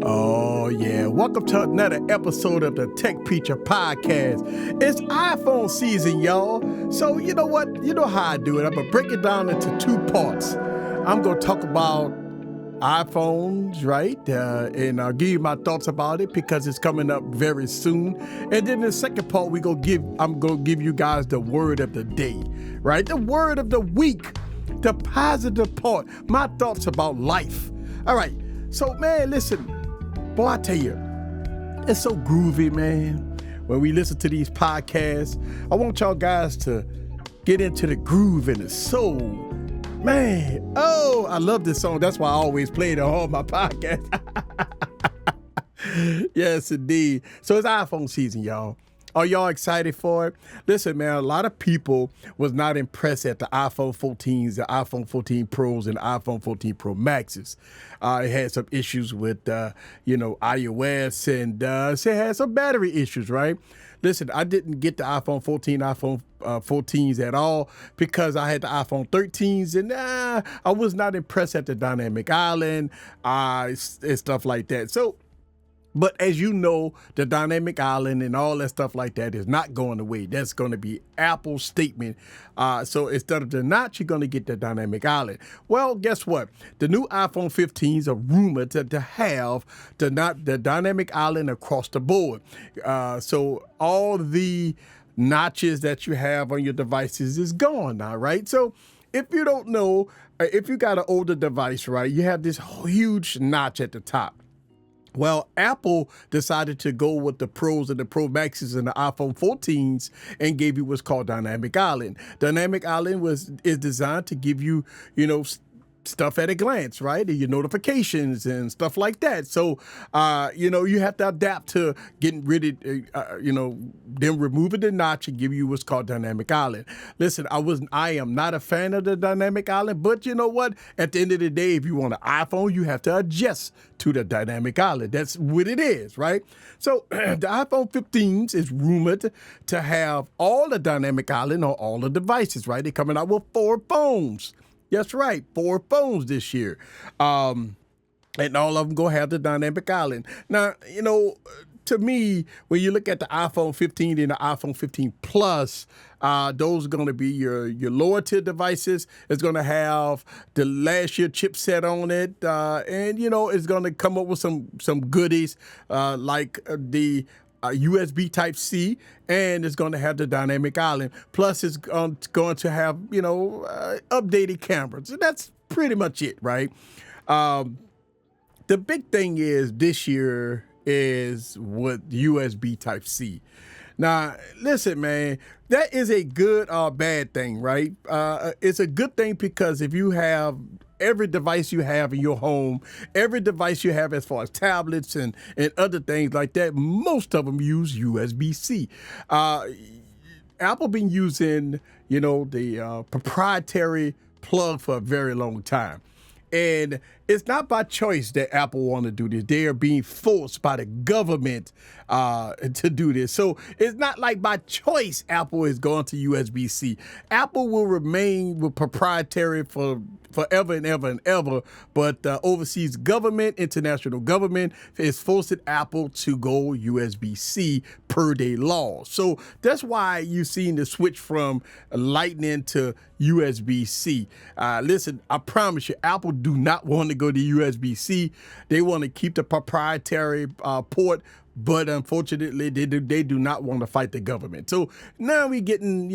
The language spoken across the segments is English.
Oh, yeah. Welcome to another episode of the Tech Preacher Podcast. It's iPhone season, y'all. So, you know what? You know how I do it. I'm going to break it down into two parts. I'm going to talk about iPhones, right? And I'll give you my thoughts about it because it's coming up very soon. And then the second part, I'm going to give you guys the word of the day, right? The word of the week, the positive part, my thoughts about life. All right. So, man, listen. Boy, I tell you, it's so groovy, man. When we listen to these podcasts, I want y'all guys to get into the groove and the soul. Man, oh, I love this song. That's why I always play it on all my podcasts. Yes, indeed. So it's iPhone season, y'all. Are y'all excited for it? Listen, man, a lot of people was not impressed at the iPhone 14s, the iPhone 14 Pros, and the iPhone 14 Pro Maxes. It had some issues with, iOS, and it had some battery issues, right? Listen, I didn't get the iPhone 14, iPhone 14s at all because I had the iPhone 13s, and I was not impressed at the Dynamic Island and stuff like that. But as you know, the Dynamic Island and all that stuff like that is not going away. That's going to be Apple's statement. So instead of the notch, you're going to get the Dynamic Island. Well, guess what? The new iPhone 15s are rumored to have the Dynamic Island across the board. So all the notches that you have on your devices is gone now, right? So if you don't know, if you got an older device, right, you have this huge notch at the top. Well, Apple decided to go with the Pros and the Pro Maxes and the iPhone 14s and gave you what's called Dynamic Island. Dynamic Island is designed to give you, stuff at a glance, right? Your notifications and stuff like that. So, you have to adapt to getting rid of, them removing the notch and give you what's called Dynamic Island. Listen, I am not a fan of the Dynamic Island, but you know what? At the end of the day, if you want an iPhone, you have to adjust to the Dynamic Island. That's what it is, right? So the iPhone 15s is rumored to have all the Dynamic Island on all the devices, right? They're coming out with 4 phones. That's right, 4 phones this year. And all of them going to have the Dynamic Island. Now, to me, when you look at the iPhone 15 and the iPhone 15 Plus, those are going to be your lower tier devices. It's going to have the last year chipset on it. And, it's going to come up with some goodies like the USB Type-C, and it's going to have the Dynamic Island. Plus, it's going to have, updated cameras. So that's pretty much it, right? The big thing is this year is with USB Type-C. Now, listen, man, that is a good or bad thing, right? It's a good thing because if you have every device you have in your home, every device you have as far as tablets and other things like that, most of them use USB-C. Apple been using, the proprietary plug for a very long time. And it's not by choice that Apple want to do this. They are being forced by the government to do this. So it's not like by choice Apple is going to USB-C. Apple will remain with proprietary for forever and ever and ever. But the overseas government, international government, is forcing Apple to go USB-C per their law. So that's why you've seen the switch from Lightning to USB-C. Listen, I promise you, Apple do not want to go to USB-C. They want to keep the proprietary port, but unfortunately, they do not want to fight the government. So now we're getting,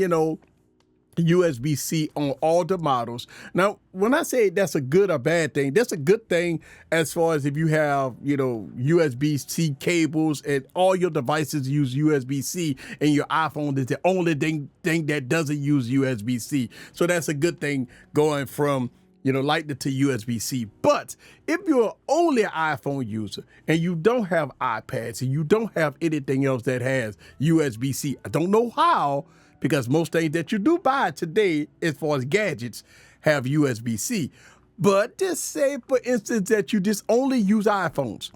USB-C on all the models. Now, when I say that's a good or bad thing, that's a good thing as far as if you have, USB-C cables and all your devices use USB-C and your iPhone is the only thing that doesn't use USB-C. So that's a good thing going from Lightning to USB-C. But if you're only an iPhone user and you don't have iPads and you don't have anything else that has USB-C, I don't know how, because most things that you do buy today, as far as gadgets, have USB-C. But just say, for instance, that you just only use iPhones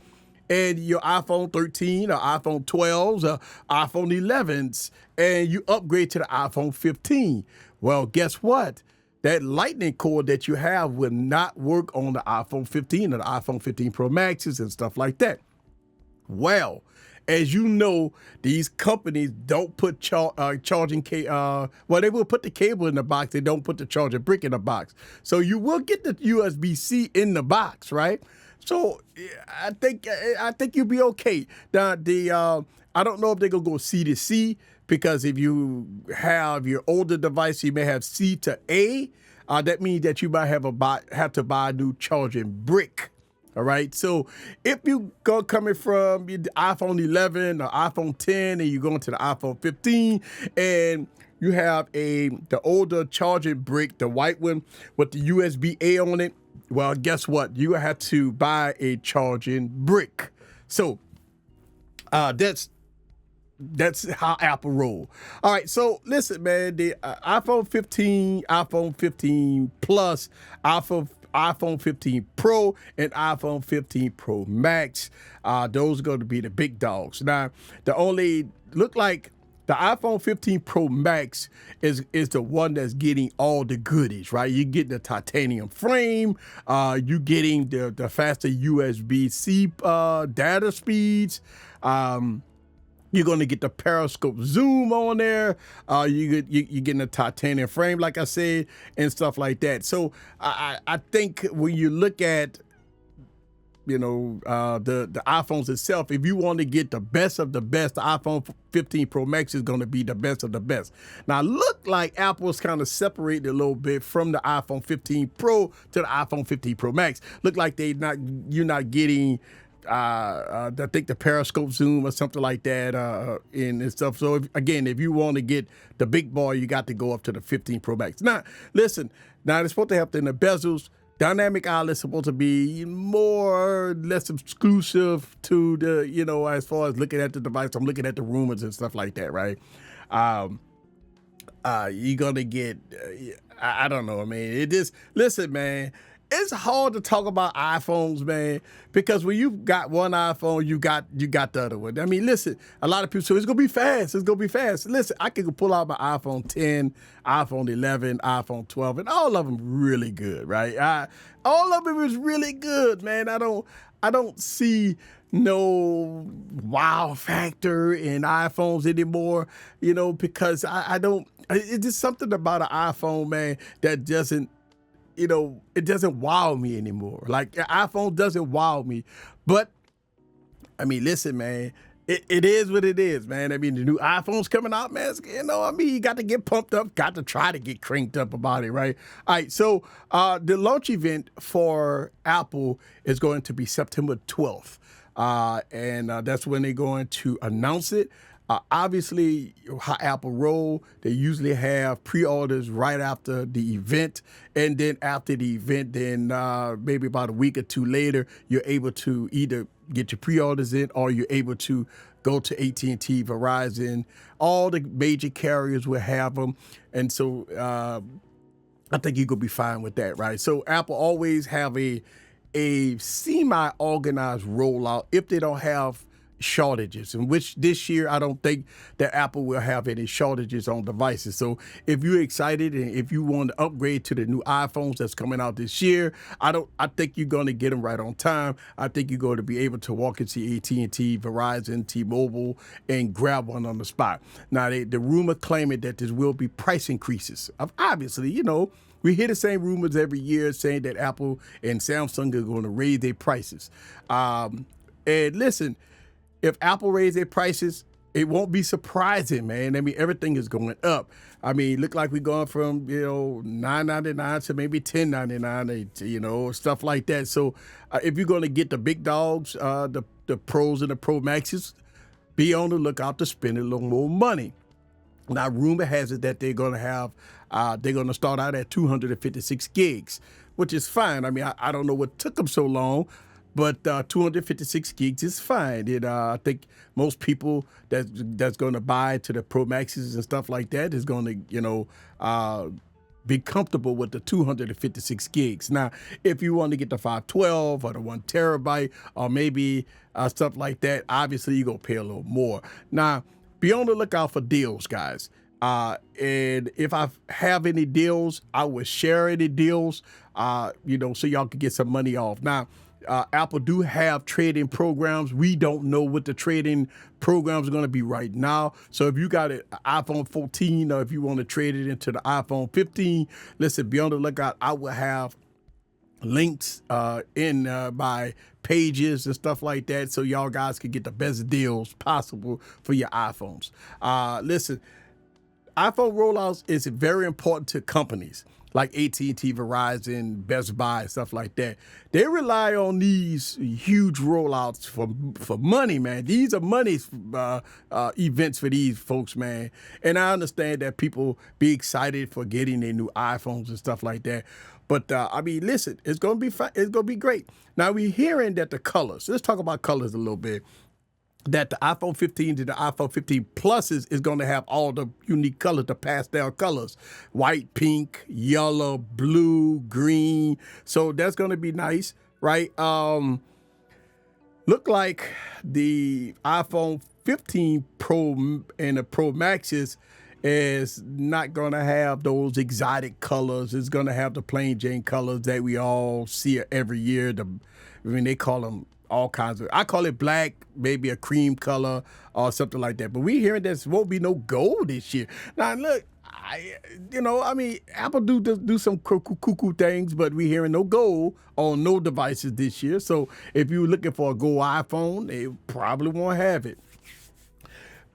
and your iPhone 13 or iPhone 12s or iPhone 11s, and you upgrade to the iPhone 15. Well, guess what? that lightning cord that you have will not work on the iPhone 15 or the iPhone 15 Pro Maxes and stuff like that. Well, as you know, these companies don't put charging cable. Well, they will put the cable in the box. They don't put the charging brick in the box. So you will get the USB-C in the box, right? So I think you'll be okay. I don't know if they're gonna go C to C, because if you have your older device, you may have C to A. That means that you might have to buy a new charging brick. All right. So if you go coming from the iPhone 11 or iPhone 10 and you're going to the iPhone 15 and you have the older charging brick, the white one with the USB-A on it, well, guess what? You have to buy a charging brick. So that's how Apple roll. All right, so listen, man, the iPhone 15, iPhone 15 Plus, iPhone 15 Pro, and iPhone 15 Pro Max, those are going to be the big dogs. Now, look like the iPhone 15 Pro Max is the one that's getting all the goodies, right? You get the titanium frame, you getting the faster USB-C data speeds. You're going to get the periscope zoom on there. You're getting a titanium frame, like I said, and stuff like that. So I think when you look at, the iPhones itself, if you want to get the best of the best, the iPhone 15 Pro Max is going to be the best of the best. Now, look like Apple's kind of separated a little bit from the iPhone 15 Pro to the iPhone 15 Pro Max. Look like you're not getting I think the periscope zoom or something like that and stuff. So if you want to get the big boy, you got to go up to the 15 Pro Max. Now, listen, they're supposed to have the bezels. Dynamic island's supposed to be more or less exclusive to the, as far as looking at the device. I'm looking at the rumors and stuff like that, right? You're going to get, I don't know, man. Listen, man. It's hard to talk about iPhones, man, because when you've got one iPhone, you got the other one. I mean, listen, a lot of people say it's gonna be fast. It's gonna be fast. Listen, I can pull out my iPhone 10, iPhone 11, iPhone 12, and all of them really good, right? All of them is really good, man. I don't see no wow factor in iPhones anymore, because I don't. It's just something about an iPhone, man, that doesn't. It doesn't wow me anymore. Like, iPhone doesn't wow me. But, I mean, listen, man, it is what it is, man. I mean, the new iPhone's coming out, man. You got to get pumped up, got to try to get cranked up about it, right? All right, so the launch event for Apple is going to be September 12th. And that's when they're going to announce it. Obviously, how Apple roll, they usually have pre-orders right after the event. And then after the event, then maybe about a week or two later, you're able to either get your pre-orders in or you're able to go to AT&T, Verizon. All the major carriers will have them. And so I think you're going to be fine with that, right? So Apple always have a semi-organized rollout if they don't have shortages, in which this year I don't think that Apple will have any shortages on devices. So if you're excited and if you want to upgrade to the new iPhones that's coming out this year, I think you're going to get them right on time. I think you're going to be able to walk into AT&T, Verizon, T-Mobile, and grab one on the spot. Now, the rumor claiming that there will be price increases. Obviously, we hear the same rumors every year saying that Apple and Samsung are going to raise their prices. And listen, if Apple raise their prices, it won't be surprising, man. I mean, everything is going up. I mean, look like we're going from, $9.99 to maybe $10.99, stuff like that. So if you're going to get the big dogs, the Pros and the Pro Maxes, be on the lookout to spend a little more money. Now, rumor has it that they're going to start out at 256 gigs, which is fine. I mean, I don't know what took them so long, but 256 gigs is fine. And I think most people that's going to buy to the Pro Maxes and stuff like that is going to, be comfortable with the 256 gigs. Now, if you want to get the 512 or the 1 terabyte or maybe stuff like that, obviously you're going to pay a little more. Now, be on the lookout for deals, guys. And if I have any deals, I will share any deals, so y'all can get some money off. Now, Apple do have trading programs. We don't know what the trading programs are going to be right now. So if you got an iPhone 14 or if you want to trade it into the iPhone 15, listen, be on the lookout. I will have links in my pages and stuff like that so y'all guys can get the best deals possible for your iPhones. Listen, iPhone rollouts is very important to companies like AT&T, Verizon, Best Buy, and stuff like that. They rely on these huge rollouts for money, man. These are money events for these folks, man. And I understand that people be excited for getting their new iPhones and stuff like that. But listen, it's gonna be fun. It's gonna be great. Now we're hearing that the colors. Let's talk about colors a little bit. That the iPhone 15 to the iPhone 15 Pluses is going to have all the unique colors, the pastel colors, white, pink, yellow, blue, green. So that's going to be nice, right? Look like the iPhone 15 Pro and the Pro Maxes is not going to have those exotic colors. It's going to have the plain Jane colors that we all see every year. They call them all kinds of, I call it black, maybe a cream color or something like that. But we hearing there won't be no gold this year. Now, look, Apple do some cuckoo things, but we hearing no gold on no devices this year. So if you're looking for a gold iPhone, they probably won't have it.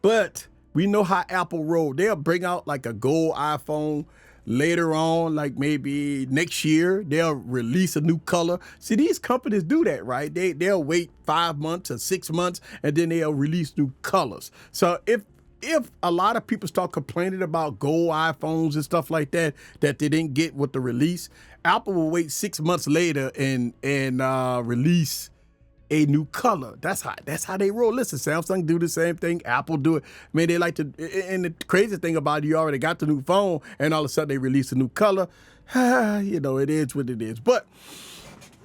But we know how Apple roll. They'll bring out like a gold iPhone later on, like maybe next year. They'll release a new color. See, these companies do that, right? They'll wait 5 months or 6 months, and then they'll release new colors. So if a lot of people start complaining about gold iPhones and stuff like that they didn't get with the release, Apple will wait 6 months later and release a new color. That's how they roll. Listen, Samsung do the same thing. Apple do it. I mean, they like to, and the crazy thing about it, you already got the new phone and all of a sudden they release a new color. It is what it is. But,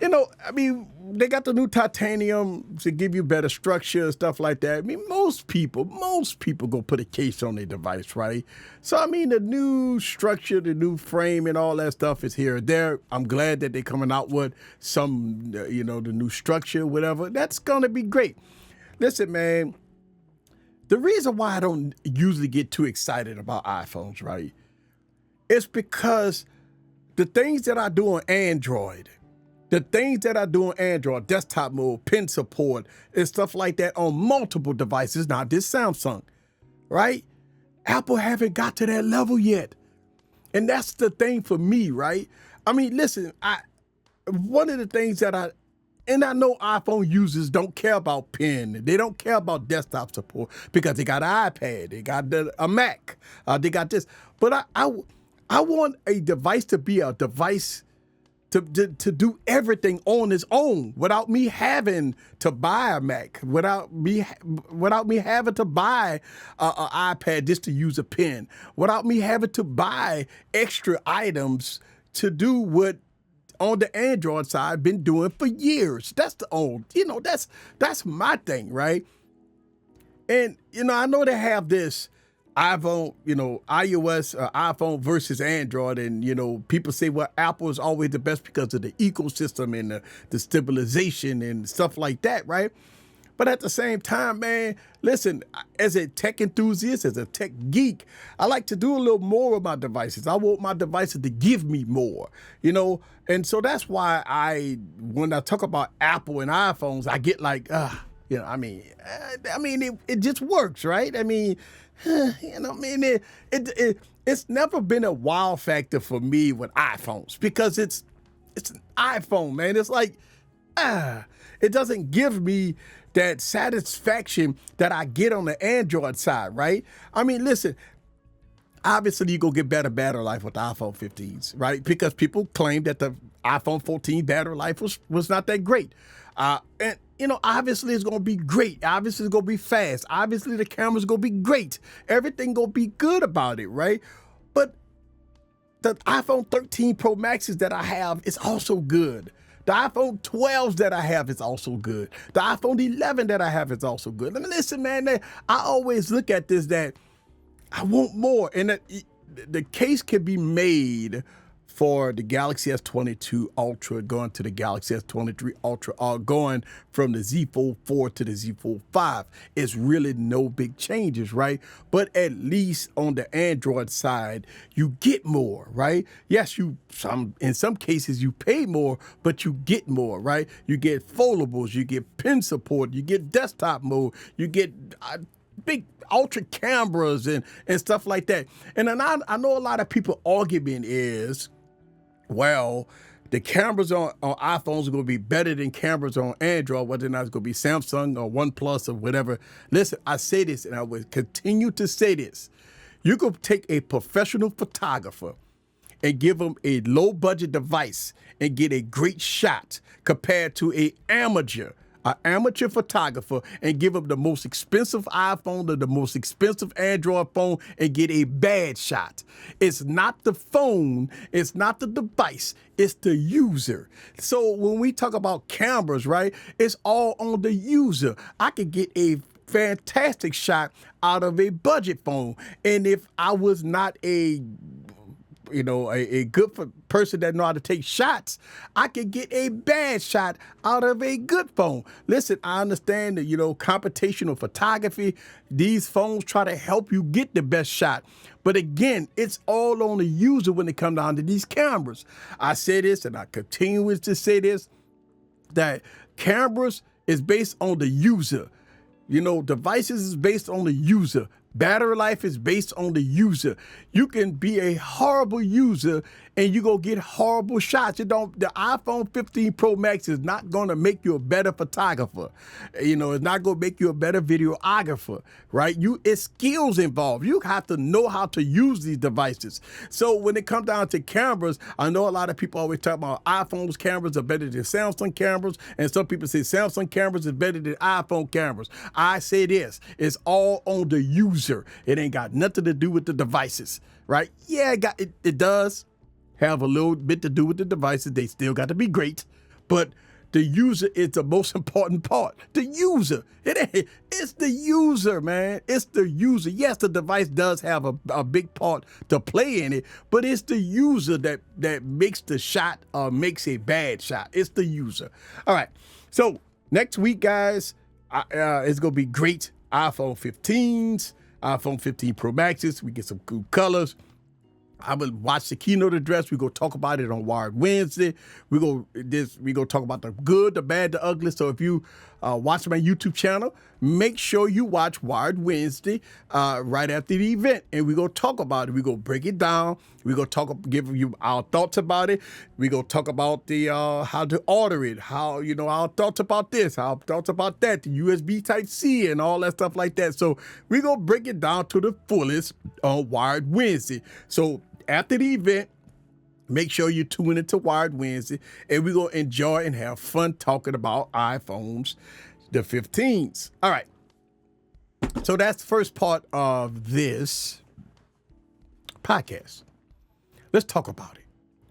they got the new titanium to give you better structure and stuff like that. I mean, most people go put a case on their device, right? So, the new structure, the new frame and all that stuff is here or there. I'm glad that they're coming out with some, the new structure, whatever. That's going to be great. Listen, man, the reason why I don't usually get too excited about iPhones, right, it's because the things that I do on Android, desktop mode, pen support, and stuff like that on multiple devices, not this Samsung, right? Apple haven't got to that level yet. And that's the thing for me, right? Listen, one of the things that I know iPhone users don't care about pen. They don't care about desktop support because they got an iPad, they got a Mac, they got this. But I want a device to be a device to do everything on its own without me having to buy a Mac, without me having to buy an iPad just to use a pen, without me having to buy extra items to do what on the Android side been doing for years. That's that's my thing, right? And I know they have this iPhone, iOS, iPhone versus Android. And, people say, well, Apple is always the best because of the ecosystem and the stabilization and stuff like that, right? But at the same time, man, listen, as a tech enthusiast, as a tech geek, I like to do a little more with my devices. I want my devices to give me more, And so that's why when I talk about Apple and iPhones, I get like, it just works, right? It's never been a wow factor for me with iPhones because it's an iPhone, man. It's like, it doesn't give me that satisfaction that I get on the Android side, right? Listen, obviously you're going to get better battery life with the iPhone 15s, right? Because people claim that the iPhone 14 battery life was not that great. Obviously it's going to be great. Obviously it's going to be fast. Obviously the camera's going to be great. Everything going to be good about it, right? But the iPhone 13 Pro Maxes that I have is also good. The iPhone 12s that I have is also good. The iPhone 11 that I have is also good. Listen, man, I always look at this that I want more. And the case can be made for the Galaxy S22 Ultra going to the Galaxy S23 Ultra, or going from the Z Fold 4 to the Z Fold 5. It's really no big changes, right? But at least on the Android side, you get more, right? Yes, in some cases you pay more, but you get more, right? You get foldables, you get pen support, you get desktop mode, you get big ultra cameras and stuff like that. And then I know a lot of people argument is, well, the cameras on iPhones are going to be better than cameras on Android, whether or not it's going to be Samsung or OnePlus or whatever. Listen, I say this, and I will continue to say this. You could take a professional photographer and give them a low-budget device and get a great shot compared to an amateur photographer, and give them the most expensive iPhone or the most expensive Android phone and get a bad shot. It's not the phone, it's not the device, it's the user. So when we talk about cameras, right, it's all on the user. I could get a fantastic shot out of a budget phone, and if I was not a good person that know how to take shots, I could get a bad shot out of a good phone. Listen, I understand that, computational photography, these phones try to help you get the best shot. But again, it's all on the user when it comes down to these cameras. I say this, and I continue to say this, that cameras is based on the user. Devices is based on the user. Battery life is based on the user. You can be a horrible user and you go get horrible shots. The iPhone 15 Pro Max is not going to make you a better photographer. It's not going to make you a better videographer, right? It's skills involved. You have to know how to use these devices. So when it comes down to cameras, I know a lot of people always talk about iPhone's cameras are better than Samsung cameras, and some people say Samsung cameras is better than iPhone cameras. I say this, it's all on the user. It ain't got nothing to do with the devices, right? Yeah, it does have a little bit to do with the devices. They still got to be great, but the user is the most important part. The user. It's the user, man. It's the user. Yes, the device does have a big part to play in it, but it's the user that makes the shot or makes a bad shot. It's the user. All right. So next week, guys, it's going to be great. iPhone 15s, iPhone 15 Pro Maxes. We get some cool colors. I will watch the keynote address. We're going to talk about it on Wired Wednesday. We're going to talk about the good, the bad, the ugly. So if you watch my YouTube channel, make sure you watch Wired Wednesday right after the event. And we're going to talk about it. We're going to break it down. We're going to give you our thoughts about it. We're going to talk about the how to order it, how, our thoughts about this, our thoughts about that, the USB Type-C and all that stuff like that. So we're going to break it down to the fullest on Wired Wednesday. So after the event, make sure you tune into Wired Wednesday, and we're going to enjoy and have fun talking about iPhones, the 15s. All right. So that's the first part of this podcast. Let's talk about it,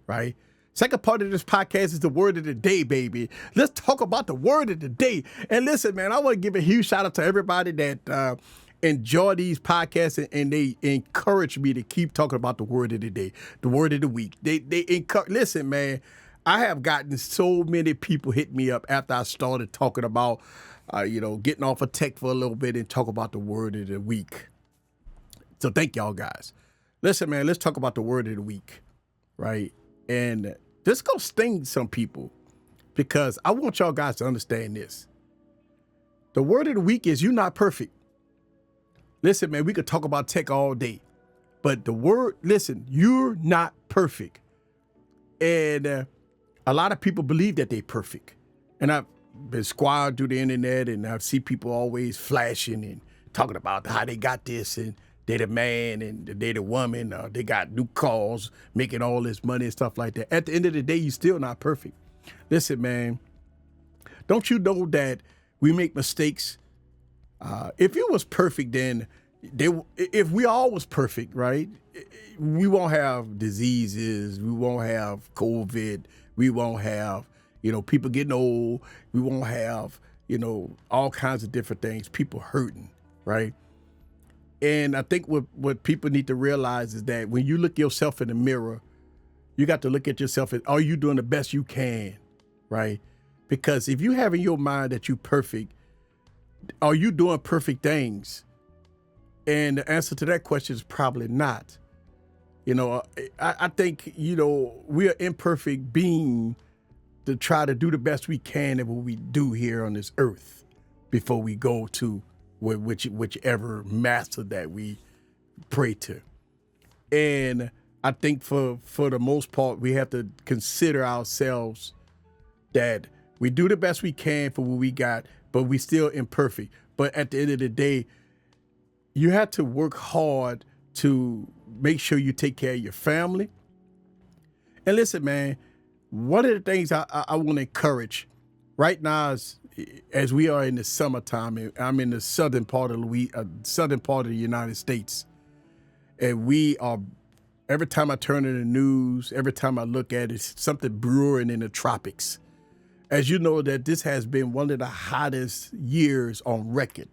right? Second part of this podcast is the word of the day, baby. Let's talk about the word of the day. And listen, man, I want to give a huge shout out to everybody that enjoy these podcasts and they encourage me to keep talking about the word of the day, the word of the week. They encourage. Listen, man, I have gotten so many people hit me up after I started talking about, getting off of tech for a little bit and talk about the word of the week. So thank y'all guys. Listen, man, let's talk about the word of the week, right? And this gonna sting some people because I want y'all guys to understand this. The word of the week is you're not perfect. Listen, man, we could talk about tech all day, but listen, you're not perfect. And a lot of people believe that they're perfect. And I've been squatting through the internet and I see people always flashing and talking about how they got this and they're the man and they're the woman. They got new cars, making all this money and stuff like that. At the end of the day, you're still not perfect. Listen, man, don't you know that we make mistakes? If it was perfect, then if we all was perfect, right, we won't have diseases. We won't have COVID. We won't have, people getting old. We won't have, all kinds of different things, people hurting, right? And I think what people need to realize is that when you look yourself in the mirror, you got to look at yourself as, are you doing the best you can, right? Because if you have in your mind that you're perfect, are you doing perfect things? And the answer to that question is probably not. You know, I think, you know, we are imperfect being to try to do the best we can at what we do here on this earth before we go to whichever master that we pray to. And I think for the most part, we have to consider ourselves that we do the best we can for what we got, but we still imperfect. But at the end of the day, you have to work hard to make sure you take care of your family. And listen, man, one of the things I want to encourage right now is, as we are in the summertime, and I'm in the southern part of the United States, and we are, every time I turn on the news, every time I look at it, it's something brewing in the tropics. As you know, that this has been one of the hottest years on record.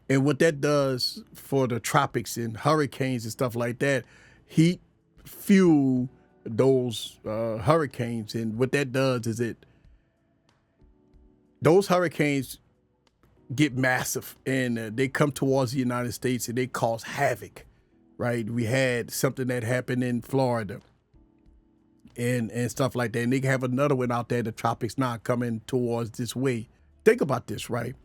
And what that does for the tropics and hurricanes and stuff like that, heat fuel those hurricanes. And what that does is those hurricanes get massive, and they come towards the United States and they cause havoc, right? We had something that happened in Florida and stuff like that. And they have another one out there, the tropics now coming towards this way. Think about this, right?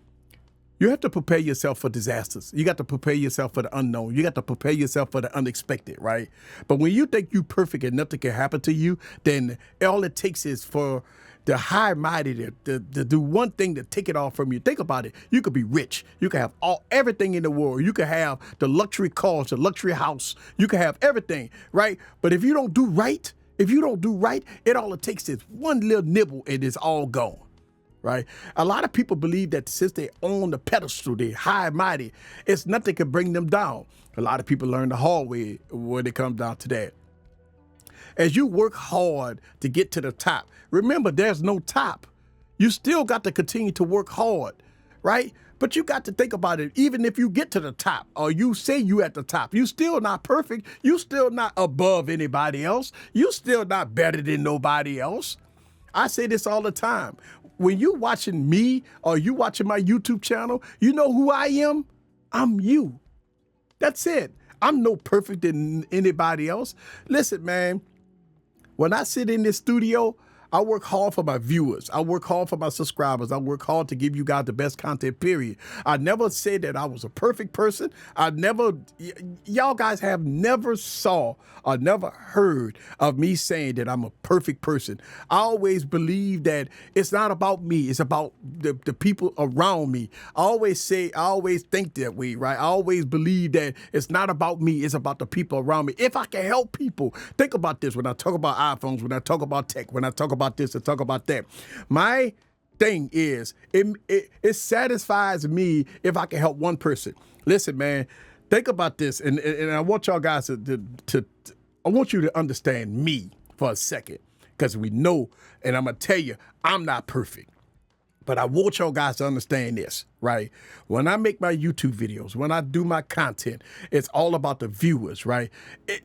You have to prepare yourself for disasters. You got to prepare yourself for the unknown. You got to prepare yourself for the unexpected, right? But when you think you're perfect and nothing can happen to you, then all it takes is for the high mighty to do one thing to take it all from you. Think about it. You could be rich. You could have everything in the world. You could have the luxury cars, the luxury house. You could have everything, right? But if you don't do right, it all it takes is one little nibble and it's all gone. Right? A lot of people believe that since they own the pedestal, they're high and mighty, it's nothing can bring them down. A lot of people learn the hard way when it comes down to that. As you work hard to get to the top, remember there's no top. You still got to continue to work hard, right? But you got to think about it. Even if you get to the top or you say you at the top, you still not perfect. You still not above anybody else. You still not better than nobody else. I say this all the time. When you watching me or you watching my YouTube channel, you know who I am? I'm you. That's it. I'm no perfect than anybody else. Listen, man, when I sit in this studio, I work hard for my viewers. I work hard for my subscribers. I work hard to give you guys the best content, period. I never said that I was a perfect person. Y'all guys have never saw or never heard of me saying that I'm a perfect person. I always believe that it's not about me. It's about the people around me. I always think that way, right? I always believe that it's not about me. It's about the people around me. If I can help people, think about this when I talk about iPhones, when I talk about tech, when I talk about this and talk about that. My thing is, it satisfies me if I can help one person. Listen, man, think about this, and I want y'all guys I want you to understand me for a second, because we know, and I'm gonna tell you, I'm not perfect. But I want y'all guys to understand this, right? When I make my YouTube videos, when I do my content, it's all about the viewers, right?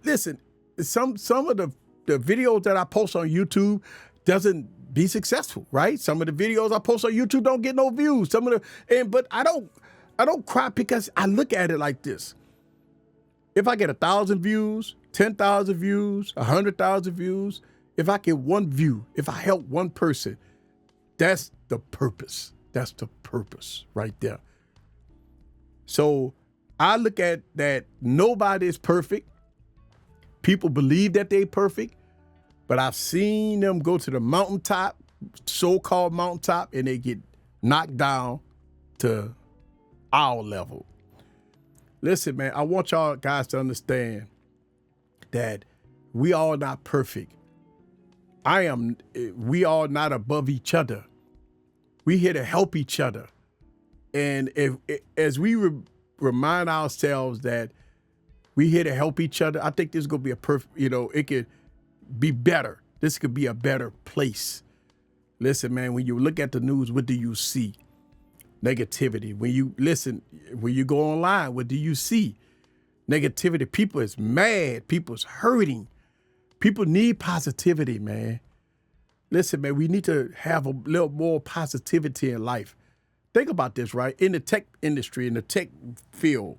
Listen, some of the videos that I post on YouTube doesn't be successful, right? Some of the videos I post on YouTube don't get no views. But I don't cry, because I look at it like this. If I get 1,000 views, 10,000 views, 100,000 views, if I get one view, if I help one person, that's the purpose. That's the purpose right there. So I look at that nobody is perfect. People believe that they're perfect. But I've seen them go to the mountaintop, so-called mountaintop, and they get knocked down to our level. Listen, man, I want y'all guys to understand that we all not perfect. We all not above each other. We here to help each other. And as we remind ourselves that we here to help each other, I think this is going to be a perfect, it could be better. This could be a better place. Listen, man, when you look at the news, what do you see? Negativity. When you listen, when you go online, what do you see? Negativity. People is mad. People's hurting. People need positivity, man. Listen, man, we need to have a little more positivity in life. Think about this, right? In the tech industry, in the tech field,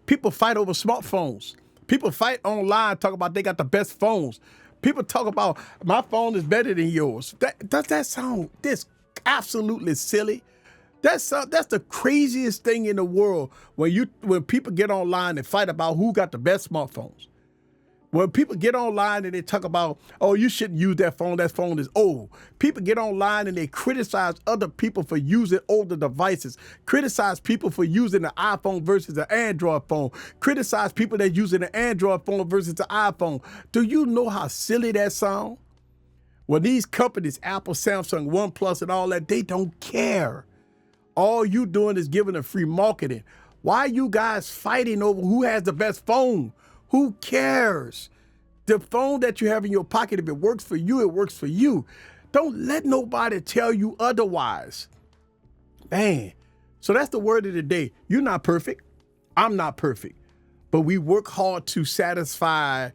people fight over smartphones. People fight online, talk about they got the best phones. People talk about my phone is better than yours. Does that sound this absolutely silly? That's the craziest thing in the world when people get online and fight about who got the best smartphones. When people get online and they talk about, oh, you shouldn't use that phone is old. People get online and they criticize other people for using older devices, criticize people for using the iPhone versus the Android phone, criticize people that using the Android phone versus the iPhone. Do you know how silly that sounds? Well, these companies, Apple, Samsung, OnePlus, and all that, they don't care. All you doing is giving them free marketing. Why are you guys fighting over who has the best phone? Who cares? The phone that you have in your pocket, if it works for you, it works for you. Don't let nobody tell you otherwise. Man, so that's the word of the day. You're not perfect. I'm not perfect. But we work hard to satisfy,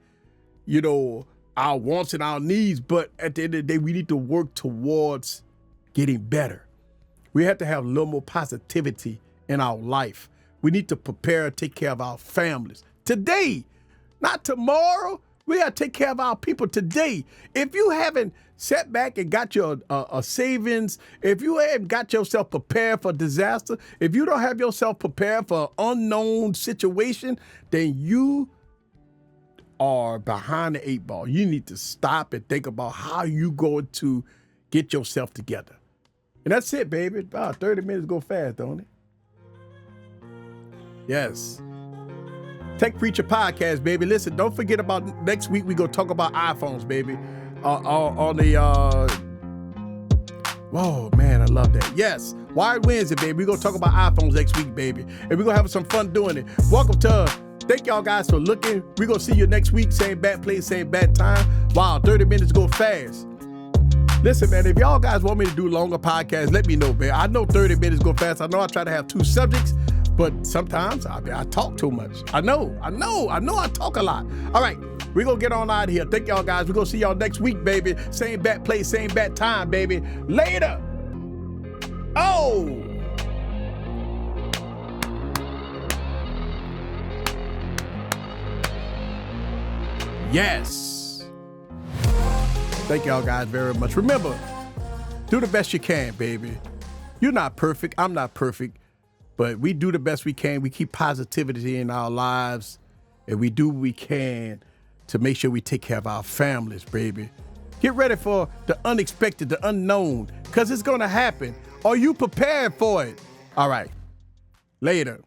our wants and our needs. But at the end of the day, we need to work towards getting better. We have to have a little more positivity in our life. We need to prepare and take care of our families today. Not tomorrow. We got to take care of our people today. If you haven't sat back and got your savings, if you haven't got yourself prepared for disaster, if you don't have yourself prepared for an unknown situation, then you are behind the 8 ball. You need to stop and think about how you going to get yourself together. And that's it, baby. About 30 minutes go fast, don't it? Yes. Tech Preacher Podcast, baby. Listen, don't forget about next week. We gonna talk about iPhones, baby. On the whoa, man, I love that. Yes, Wired Wednesday, baby. We gonna talk about iPhones next week, baby, and we gonna have some fun doing it. Welcome to. Thank y'all guys for looking. We gonna see you next week. Same bad place, same bad time. Wow, 30 minutes go fast. Listen, man, if y'all guys want me to do longer podcasts, let me know, man. I know 30 minutes go fast. I know I try to have 2 subjects. But sometimes I talk too much. I know I talk a lot. All right, we're going to get on out of here. Thank y'all guys. We're going to see y'all next week, baby. Same bat place, same bat time, baby. Later. Oh. Yes. Thank y'all guys very much. Remember, do the best you can, baby. You're not perfect. I'm not perfect. But we do the best we can. We keep positivity in our lives, and we do what we can to make sure we take care of our families, baby. Get ready for the unexpected, the unknown, because it's going to happen. Are you prepared for it? All right. Later.